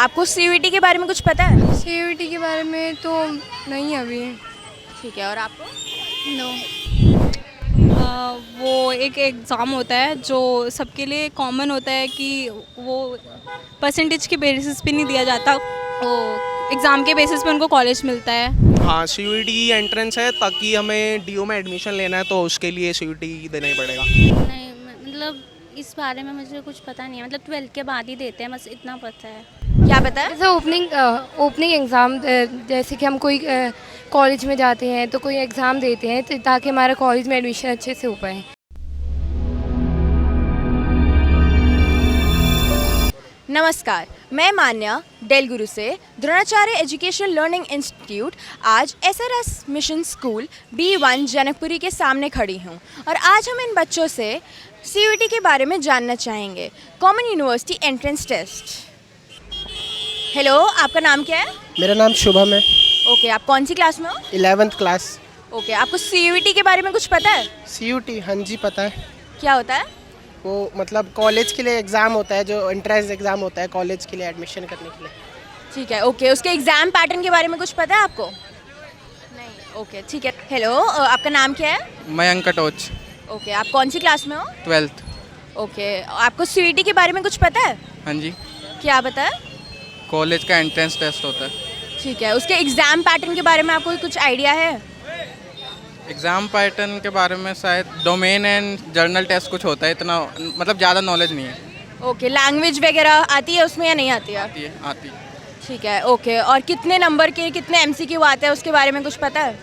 आपको सीयूईटी के बारे में कुछ पता है? सीयूईटी के बारे में तो नहीं अभी। ठीक है, और आपको? नो। वो एक एग्ज़ाम होता है जो सबके लिए कॉमन होता है कि वो परसेंटेज के बेसिस पे नहीं दिया जाता, वो एग्ज़ाम के बेसिस पे उनको कॉलेज मिलता है। हाँ, सीयूईटी एंट्रेंस है, ताकि हमें डीयू में एडमिशन लेना है तो उसके लिए सीयूईटी देना ही पड़ेगा। नहीं मतलब इस बारे में मुझे कुछ पता नहीं है, मतलब 12th के बाद ही देते हैं, बस इतना पता है। क्या पता है? जैसे ओपनिंग एग्ज़ाम, जैसे कि हम कोई कॉलेज में जाते हैं तो कोई एग्ज़ाम देते हैं ताकि हमारा कॉलेज में एडमिशन अच्छे से हो पाए। नमस्कार, मैं मान्या डेल गुरु से द्रोणाचार्य एजुकेशन लर्निंग इंस्टीट्यूट आज SRS mission school B1 Janakpuri के सामने खड़ी हूँ और आज हम इन बच्चों से सीयूईटी के बारे में जानना चाहेंगे, common university entrance test. Hello, आपका नाम क्या है? मेरा नाम शुभम है। ओके, आप कौन सी क्लास में हो? 11th class. ओके, आपको सीयूईटी के बारे में कुछ पता है? सीयूटी, हाँ जी पता है। क्या होता है? वो मतलब कॉलेज के लिए एग्ज़ाम होता है, जो एंट्रेंस एग्ज़ाम होता है कॉलेज के लिए एडमिशन करने के लिए। ठीक है, ओके, उसके एग्ज़ाम पैटर्न के बारे में कुछ पता है आपको? नहीं। ओके, ठीक है। हेलो, आपका नाम क्या है? मयंक कटोच। ओके, आप कौन सी क्लास में हो? 12th। ओके, आपको सीयूईटी के बारे में कुछ पता है? हाँ जी, क्या पता है? कॉलेज का एंट्रेंस टेस्ट होता है। ठीक है, उसके एग्ज़ाम पैटर्न के बारे में आपको कुछ आइडिया है? एग्ज़ाम पैटर्न के बारे में शायद डोमेन एंड जर्नल टेस्ट कुछ होता है, इतना मतलब ज़्यादा नॉलेज नहीं है। ओके, लैंग्वेज वगैरह आती है उसमें या नहीं आती है? आती है। ठीक है, ओके, और कितने नंबर के कितने एमसीक्यू आते हैं उसके बारे में कुछ पता है?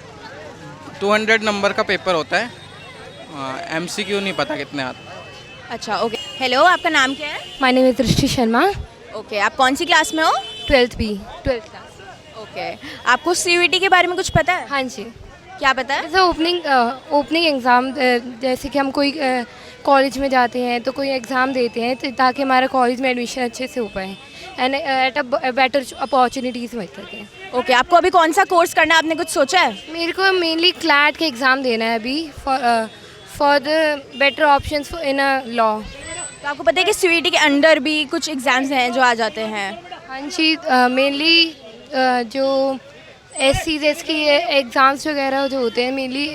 200 नंबर का पेपर होता है, MCQ नहीं पता कितने आते। अच्छा, ओके। हेलो, आपका नाम क्या है? माय नेम इज़ दृष्टि शर्मा। ओके, आप कौन सी क्लास में हो? 12th class. ओके, आपको सीयूईटी के बारे में कुछ पता है? हाँ जी। क्या पता है? जैसे ओपनिंग एग्ज़ाम, जैसे कि हम कोई कॉलेज में जाते हैं तो कोई एग्ज़ाम देते हैं ताकि हमारा कॉलेज में एडमिशन अच्छे से हो पाए and at a better opportunities मिल सकें। ओके, आपको अभी कौन सा कोर्स करना है, आपने कुछ सोचा है? मेरे को मेनली क्लैट के एग्ज़ाम देना है अभी for the better options in a law. तो आपको पता है कि सीयूईटी के अंडर भी कुछ एग्ज़ाम्स हैं जो आ जाते हैं? हाँ जी, मेनली जो SCs की एग्ज़ाम्स वगैरह जो होते हैं मेनली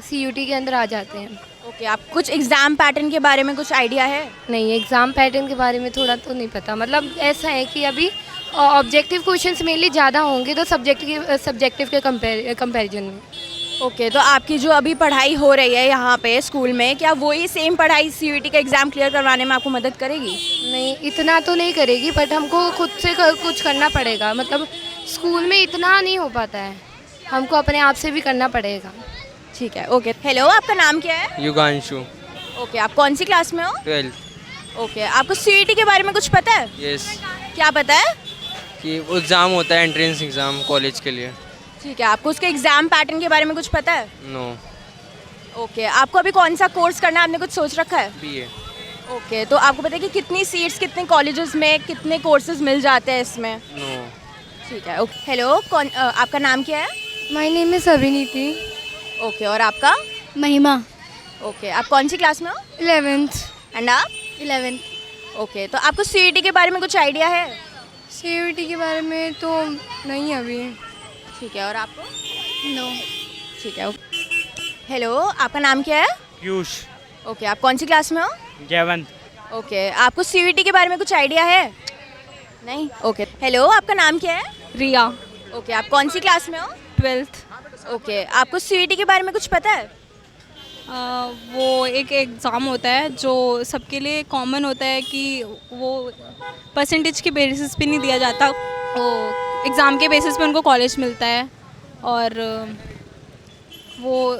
CUT के अंदर आ जाते हैं। ओके, आप कुछ एग्ज़ाम पैटर्न के बारे में कुछ आइडिया है? नहीं, एग्ज़ाम पैटर्न के बारे में थोड़ा तो नहीं पता, मतलब ऐसा है कि अभी ऑब्जेक्टिव क्वेश्चंस मेनली ज़्यादा होंगे तो सब्जेक्टिव के कंपैरिजन में। ओके, तो आपकी जो अभी पढ़ाई हो रही है यहाँ पे स्कूल में, क्या वही सेम पढ़ाई सीयूईटी का एग्ज़ाम क्लियर करवाने में आपको मदद करेगी? नहीं, इतना तो नहीं करेगी, बट हमको खुद से कुछ करना पड़ेगा, मतलब स्कूल में इतना नहीं हो पाता है, हमको अपने आप से भी करना पड़ेगा। ठीक है, ओके। हेलो, आपका नाम क्या है? युगांशु। ओके, आप कौन सी क्लास में हो? 12th। ओके, आपको सीयूईटी के बारे में कुछ पता है? यस, क्या पता है? कि एग्ज़ाम होता है एंट्रेंस एग्ज़ाम कॉलेज के लिए। ठीक है, आपको उसके एग्ज़ाम पैटर्न के बारे में कुछ पता है? नो। ओके, आपको अभी कौन सा कोर्स करना है, आपने कुछ सोच रखा है? BA। ओके, तो आपको पता है कि कितनी सीट्स कितने कॉलेजेस में कितने कोर्सेज मिल जाते हैं इसमें? नो। ठीक है, ओके। हेलो, आपका नाम क्या है? My name is Abhiniti. Okay, और आपका? महिमा। ओके, आप कौन सी क्लास में हो? 11th। एंड आप? 11th। ओके, तो आपको सीयूईटी के बारे में कुछ आइडिया है? CUT के बारे में तो नहीं अभी। ठीक है, और आपको? नो। ठीक है, ओके। हेलो, आपका नाम क्या है? पीयूष। ओके, आप कौन सी क्लास में हो? 11th। ओके, आपको सीयूईटी के बारे में कुछ आइडिया है? नहीं। ओके। हेलो, आपका नाम क्या है? रिया। ओके, आप कौन सी क्लास में हो? 12th। ओके, आपको सीयूईटी के बारे में कुछ पता है? वो एक एग्ज़ाम होता है जो सबके लिए कॉमन होता है कि वो परसेंटेज के बेसिस पे नहीं दिया जाता, वो एग्ज़ाम के बेसिस पे उनको कॉलेज मिलता है और वो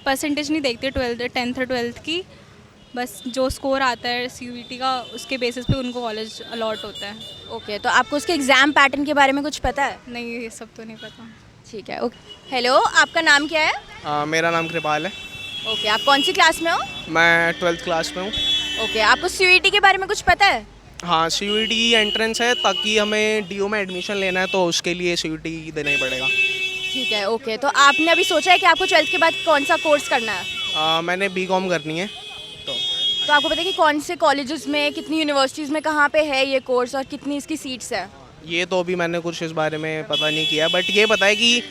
परसेंटेज नहीं देखते 10th और 12th की, बस जो स्कोर आता है सीयूईटी का उसके बेसिस पे उनको कॉलेज अलॉट होता है। ओके, तो आपको उसके एग्ज़ाम पैटर्न के बारे में कुछ पता है? नहीं, ये सब तो नहीं पता। ठीक है, ओके। हेलो, आपका नाम क्या है? मेरा नाम कृपाल है। ओके, आप कौन सी क्लास में हो? मैं 12th क्लास में हूँ। ओके, आपको सीयूईटी के बारे में कुछ पता है? हाँ, सीयूईटी एंट्रेंस है, ताकि हमें डीयू में एडमिशन लेना है तो उसके लिए सीयूईटी देना ही पड़ेगा। ठीक है, ओके, तो आपने अभी सोचा है कि आपको 12th के बाद कौन सा कोर्स करना है? मैंने BCom करनी है। तो आपको पता है कि कौन से कॉलेजेस में, कितनी यूनिवर्सिटीज़ में, कहाँ पे है ये कोर्स और कितनी इसकी सीट्स है? ये तो अभी मैंने कुछ इस बारे में पता नहीं किया, बट ये पता है कि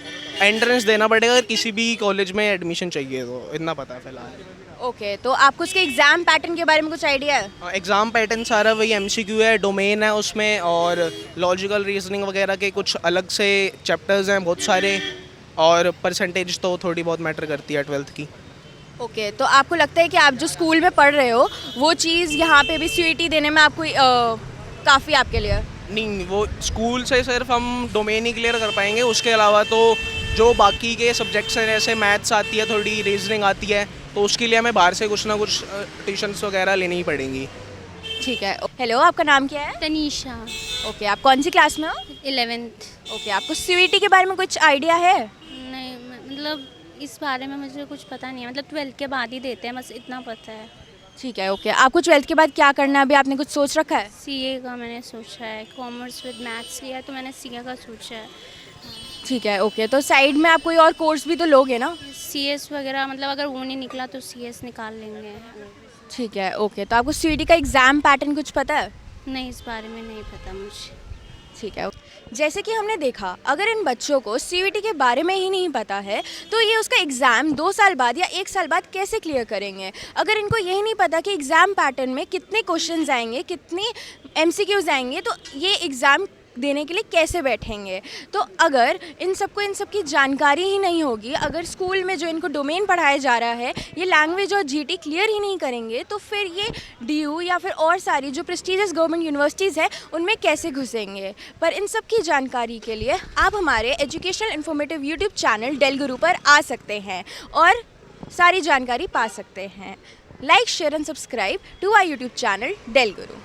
एंट्रेंस देना पड़ेगा अगर किसी भी कॉलेज में एडमिशन चाहिए, तो इतना पता है फिलहाल। ओके, तो आपको उसके एग्ज़ाम पैटर्न के बारे में कुछ आइडिया है? एग्ज़ाम पैटर्न सारा वही MCQ है, डोमेन है उसमें, और लॉजिकल रीजनिंग वगैरह के कुछ अलग से चैप्टर्स हैं बहुत सारे, और परसेंटेज तो थोड़ी बहुत मैटर करती है 12th की। ओके, तो आपको लगता है कि आप जो स्कूल में पढ़ रहे हो वो चीज़ यहाँ पे भी CUET देने में आपको काफ़ी आपके लिए? नहीं, वो स्कूल से सिर्फ हम डोमेन ही क्लियर कर पाएंगे, उसके अलावा तो जो बाकी के सब्जेक्ट्स हैं जैसे मैथ्स आती है, थोड़ी रीजनिंग आती है, तो उसके लिए हमें बाहर से कुछ ना कुछ ट्यूशन्स वगैरह लेनी ही पड़ेंगी। ठीक है। हेलो, आपका नाम क्या है? तनीषा। ओके, आप कौन सी क्लास में हो? 11th। ओके, आपको CUET के बारे में कुछ आइडिया है? नहीं, मतलब इस बारे में मुझे कुछ पता नहीं है, मतलब 12th के बाद ही देते हैं, बस इतना पता है। ठीक है। ओके, आपको 12th के बाद क्या करना है, अभी आपने कुछ सोच रखा है? CA का मैंने सोचा है, कॉमर्स विद मैथ्स किया है तो मैंने CA का सोचा है। ठीक है। ओके, तो साइड में आप कोई और कोर्स भी तो लोगे ना? CS वगैरह, मतलब अगर वो नहीं निकला तो CS निकाल लेंगे। ठीक है। ओके, तो आपको CUET का एग्ज़ाम पैटर्न कुछ पता है? नहीं, इस बारे में नहीं पता मुझे। ठीक है। जैसे कि हमने देखा, अगर इन बच्चों को CUET के बारे में ही नहीं पता है तो ये उसका एग्ज़ाम 2 साल बाद या 1 साल बाद कैसे क्लियर करेंगे? अगर इनको यही नहीं पता कि एग्ज़ाम पैटर्न में कितने क्वेश्चंस आएंगे, कितनी MCQs आएंगे, तो ये एग्ज़ाम देने के लिए कैसे बैठेंगे? तो अगर इन सबकी जानकारी ही नहीं होगी, अगर स्कूल में जो इनको डोमेन पढ़ाया जा रहा है ये लैंग्वेज और GT क्लियर ही नहीं करेंगे, तो फिर ये DU या फिर और सारी जो प्रेस्टीजियस गवर्नमेंट यूनिवर्सिटीज़ हैं उनमें कैसे घुसेंगे? पर इन सब की जानकारी के लिए आप हमारे educational informative YouTube channel Dell Guru पर आ सकते हैं और सारी जानकारी पा सकते हैं। Like, share and subscribe to our YouTube channel Dell Guru.